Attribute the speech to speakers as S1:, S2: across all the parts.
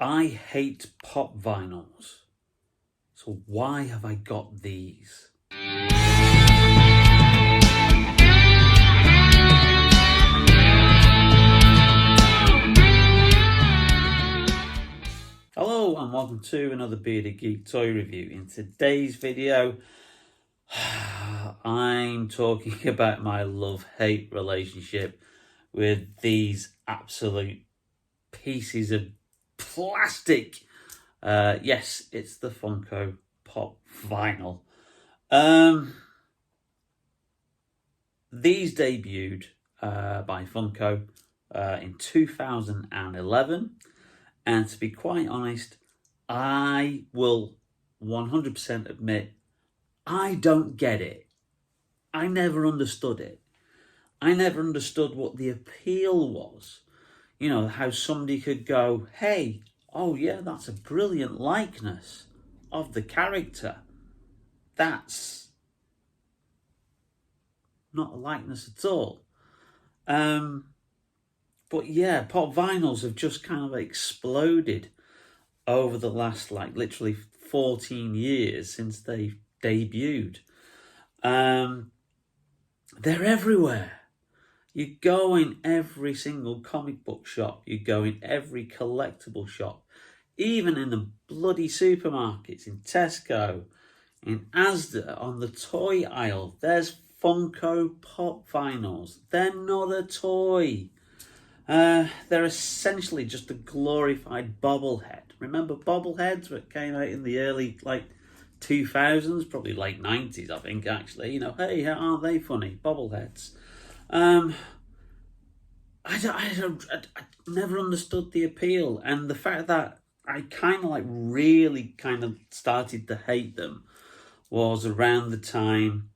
S1: I hate pop vinyls. So why have I got these? Hello and welcome to another Bearded Geek toy review. In today's video, I'm talking about my love-hate relationship with these absolute pieces of plastic. Yes, it's the Funko Pop Vinyl. These debuted by Funko in 2011. And to be quite honest, I will 100% admit, I don't get it. I never understood it. I never understood what the appeal was. You know, how somebody could go, hey, oh yeah, that's a brilliant likeness of the character. That's not a likeness at all. But yeah, pop vinyls have just kind of exploded over the last, literally 14 years since they debuted. They're everywhere. You go in every single comic book shop. You go in every collectible shop. Even in the bloody supermarkets, in Tesco, in Asda, on the toy aisle, there's Funko Pop Vinyls. They're not a toy. They're essentially just a glorified bobblehead. Remember bobbleheads that came out in the early 2000s, probably late 90s, I think, actually. You know, hey, aren't they funny? Bobbleheads. I never understood the appeal, and the fact that I really started to hate them was around the time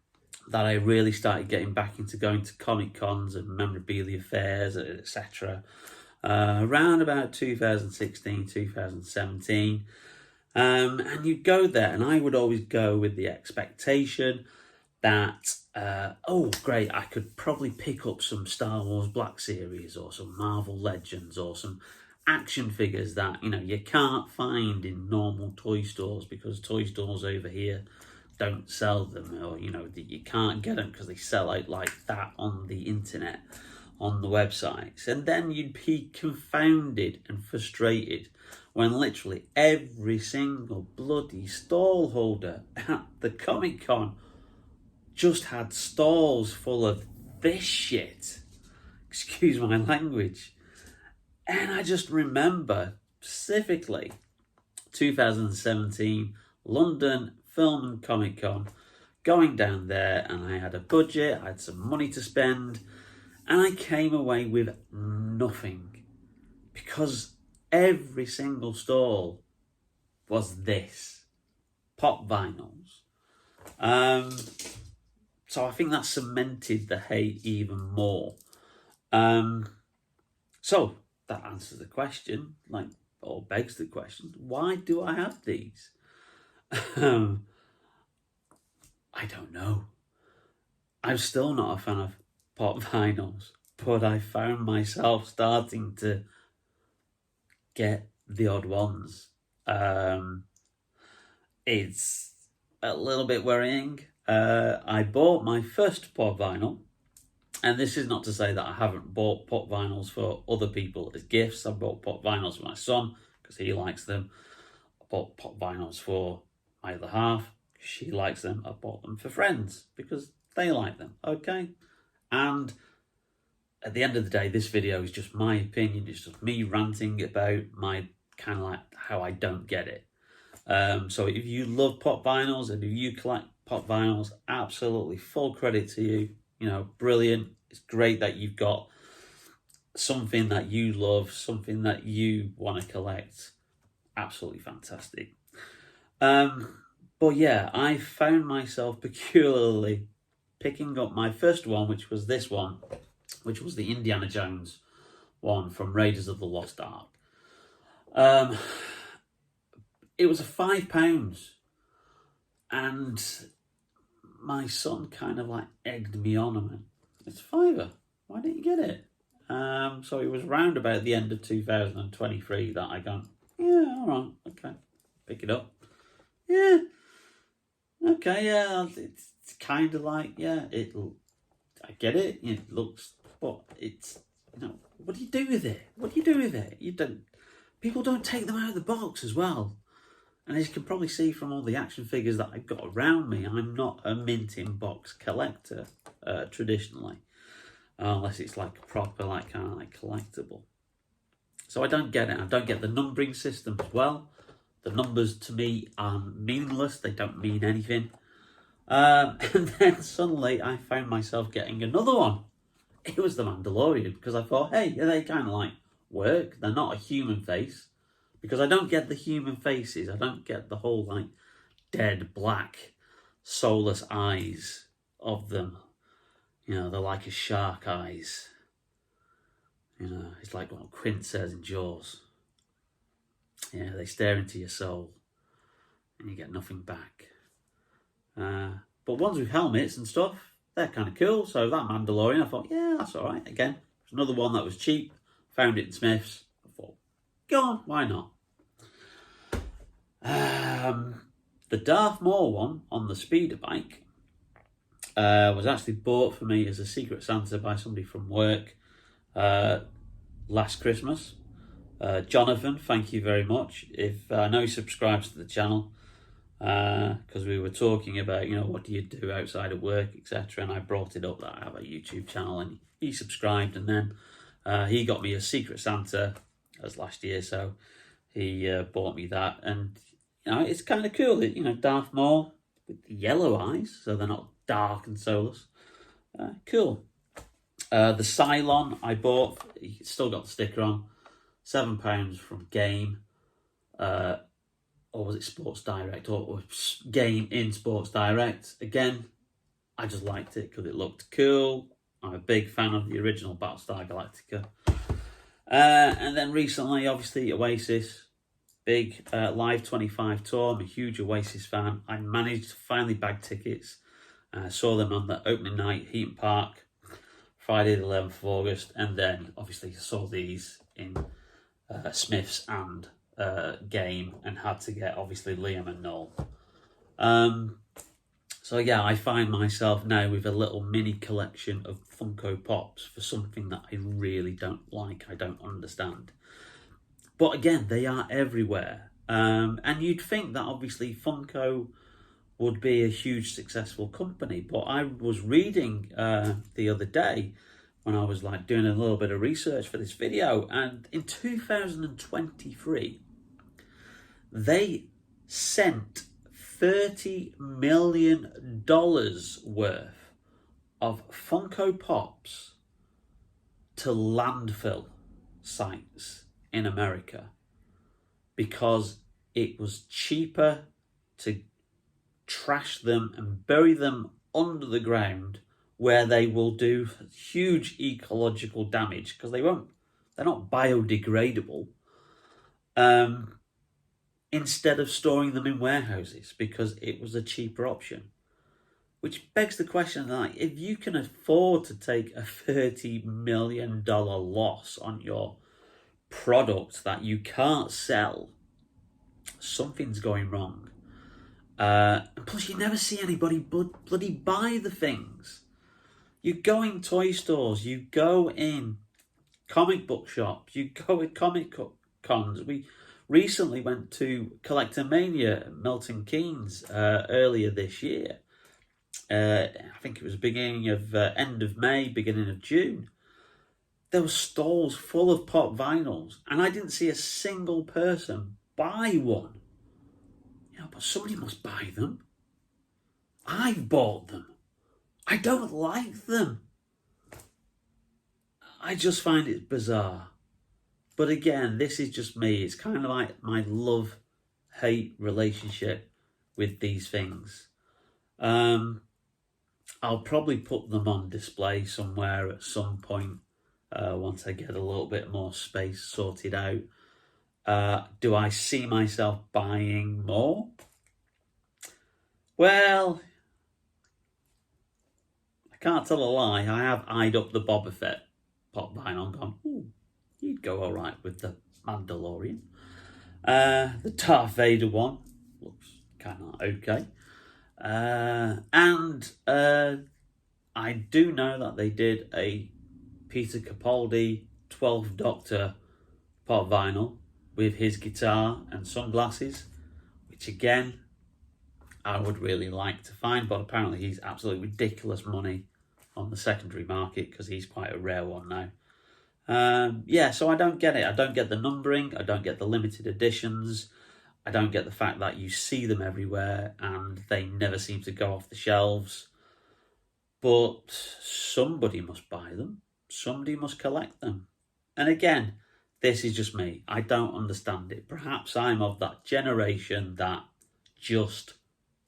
S1: that I really started getting back into going to Comic Cons and memorabilia fairs, etc. Around about 2016, 2017. And you'd go there, and I would always go with the expectation that, oh great, I could probably pick up some Star Wars Black Series or some Marvel Legends or some action figures that, you know, you can't find in normal toy stores because toy stores over here don't sell them, or you know, you can't get them because they sell out like that on the internet, on the websites. And then you'd be confounded and frustrated when literally every single bloody stall holder at the Comic Con just had stalls full of this shit. Excuse my language. And I just remember specifically 2017 London Film and Comic Con, going down there, and I had a budget, I had some money to spend, and I came away with nothing because every single stall was this, pop vinyls. So I think that cemented the hate even more. So that answers the question, or begs the question, why do I have these? I don't know. I'm still not a fan of pop vinyls, but I found myself starting to get the odd ones. It's a little bit worrying. I bought my first pop vinyl, and this is not to say that I haven't bought pop vinyls for other people as gifts. I bought pop vinyls for my son because he likes them. I bought pop vinyls for my other half, she likes them. I bought them for friends because they like them, okay? And at the end of the day, this video is just my opinion. It's just me ranting about my how I don't get it. So if you love pop vinyls and if you collect pop vinyls, absolutely full credit to you. You know, brilliant. It's great that you've got something that you love, something that you want to collect. Absolutely fantastic. But yeah, I found myself peculiarly picking up my first one, which was this one, which was the Indiana Jones one from Raiders of the Lost Ark. It was £5, and my son kind of egged me on and went, it's £5, why didn't you get it? So it was round about the end of 2023 that I got, Yeah, all right, okay, pick it up. Yeah, okay, yeah, it's kind of like, yeah, I get it. It looks, but it's, what do you do with it? What do you do with it? You don't. People don't take them out of the box as well. And as you can probably see from all the action figures that I've got around me, I'm not a mint-in box collector traditionally, unless it's like a proper, like kind of like collectible. So I don't get it. I don't get the numbering system as well. The numbers to me are meaningless. They don't mean anything. And then suddenly I found myself getting another one. It was the Mandalorian, because I thought, hey, they kind of like work. They're not a human face, because I don't get the human faces. I don't get the whole like dead black soulless eyes of them. They're like a shark eyes. It's like what Quint says in Jaws. Yeah, they stare into your soul and you get nothing back. But ones with helmets and stuff, they're kind of cool. So that Mandalorian, I thought, yeah, that's all right. Again, it's another one that was cheap. Found it in Smith's. I thought, go on, why not? The Darth Maul one on the speeder bike was actually bought for me as a Secret Santa by somebody from work last Christmas. Jonathan, thank you very much. I know he subscribes to the channel, because we were talking about, what do you do outside of work, etc. And I brought it up that I have a YouTube channel, and he subscribed, and then he got me a Secret Santa as last year, so he bought me that, and it's kind of cool. Darth Maul with the yellow eyes, so they're not dark and soulless. Cool. The Cylon I bought, he still got the sticker on, £7 from Game, or was it Sports Direct, or Game in Sports Direct. Again, I just liked it because it looked cool. I'm a big fan of the original Battlestar Galactica. And then recently, obviously, Oasis, big Live 25 tour. I'm a huge Oasis fan. I managed to finally bag tickets. Saw them on the opening night, Heaton Park, Friday the 11th of August. And then, obviously, saw these in Smith's and Game, and had to get, obviously, Liam and Noel. So yeah, I find myself now with a little mini collection of Funko Pops for something that I really don't like, I don't understand. But again, they are everywhere. And you'd think that obviously Funko would be a huge successful company. But I was reading the other day when I was like doing a little bit of research for this video, and in 2023, they sent $30 million worth of Funko Pops to landfill sites in America because it was cheaper to trash them and bury them under the ground, where they will do huge ecological damage because they're not biodegradable, instead of storing them in warehouses, because it was a cheaper option. Which begs the question, like, if you can afford to take a $30 million loss on your product that you can't sell, something's going wrong. And plus, you never see anybody bloody buy the things. You go in toy stores, you go in comic book shops, you go at comic cons. We recently went to Collector Mania at Milton Keynes earlier this year. I think it was beginning of end of May, beginning of June. There were stalls full of pop vinyls, and I didn't see a single person buy one. But somebody must buy them. I've bought them. I don't like them. I just find it bizarre. But again, this is just me. It's kind of like my love-hate relationship with these things. I'll probably put them on display somewhere at some point once I get a little bit more space sorted out. Do I see myself buying more? Well, I can't tell a lie. I have eyed up the Boba Fett Pop Vinyl and gone, ooh, he'd go all right with the Mandalorian. The Darth Vader one looks kind of okay. And I do know that they did a Peter Capaldi 12th Doctor Pop Vinyl with his guitar and sunglasses, which again, I would really like to find, but apparently he's absolutely ridiculous money on the secondary market because he's quite a rare one now. Yeah, so I don't get it. I don't get the numbering. I don't get the limited editions. I don't get the fact that you see them everywhere and they never seem to go off the shelves. But somebody must buy them. Somebody must collect them. And again, this is just me. I don't understand it. Perhaps I'm of that generation that just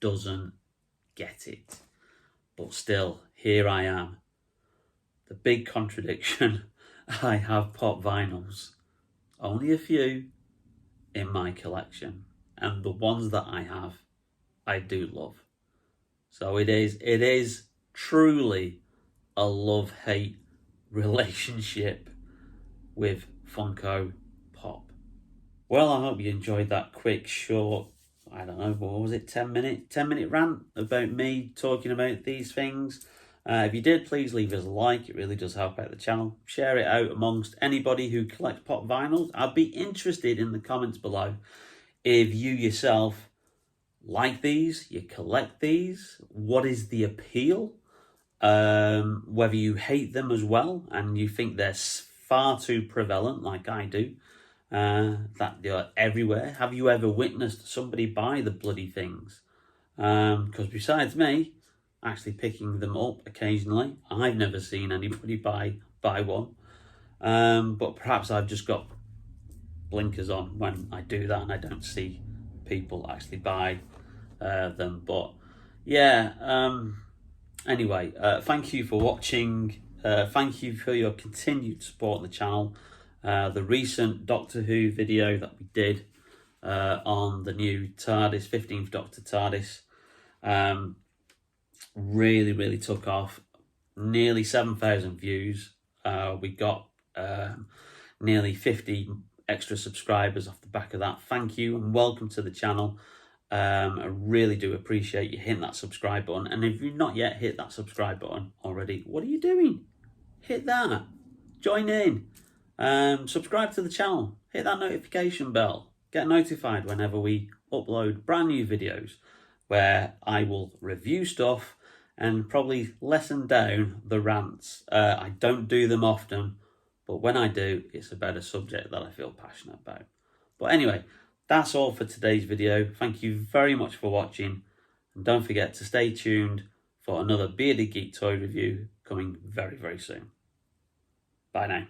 S1: doesn't get it. But still, here I am. The big contradiction. I have pop vinyls. Only a few in my collection. And the ones that I have, I do love. So it is truly a love-hate relationship with Funko Pop. Well, I hope you enjoyed that quick, short, I don't know, what was it, 10-minute rant about me talking about these things. If you did, please leave us a like. It really does help out the channel. Share it out amongst anybody who collects pop vinyls. I'd be interested in the comments below if you yourself like these, you collect these. What is the appeal? Whether you hate them as well and you think they're far too prevalent like I do, that they're everywhere. Have you ever witnessed somebody buy the bloody things? Because besides me actually picking them up occasionally, I've never seen anybody buy one. But perhaps I've just got blinkers on when I do that and I don't see people actually buy them. But yeah, anyway, thank you for watching. Thank you for your continued support on the channel. The recent Doctor Who video that we did on the new TARDIS, 15th Doctor TARDIS, really took off. Nearly 7,000 views. We got nearly 50 extra subscribers off the back of that. Thank you and welcome to the channel. I really do appreciate you hitting that subscribe button. And if you've not yet hit that subscribe button already, what are you doing? Hit that. Join in. Subscribe to the channel. Hit that notification bell. Get notified whenever we upload brand new videos where I will review stuff and probably lessen down the rants. I don't do them often, but when I do, it's about a subject that I feel passionate about. But anyway, that's all for today's video. Thank you very much for watching. And don't forget to stay tuned for another Bearded Geek toy review coming very soon. Bye now.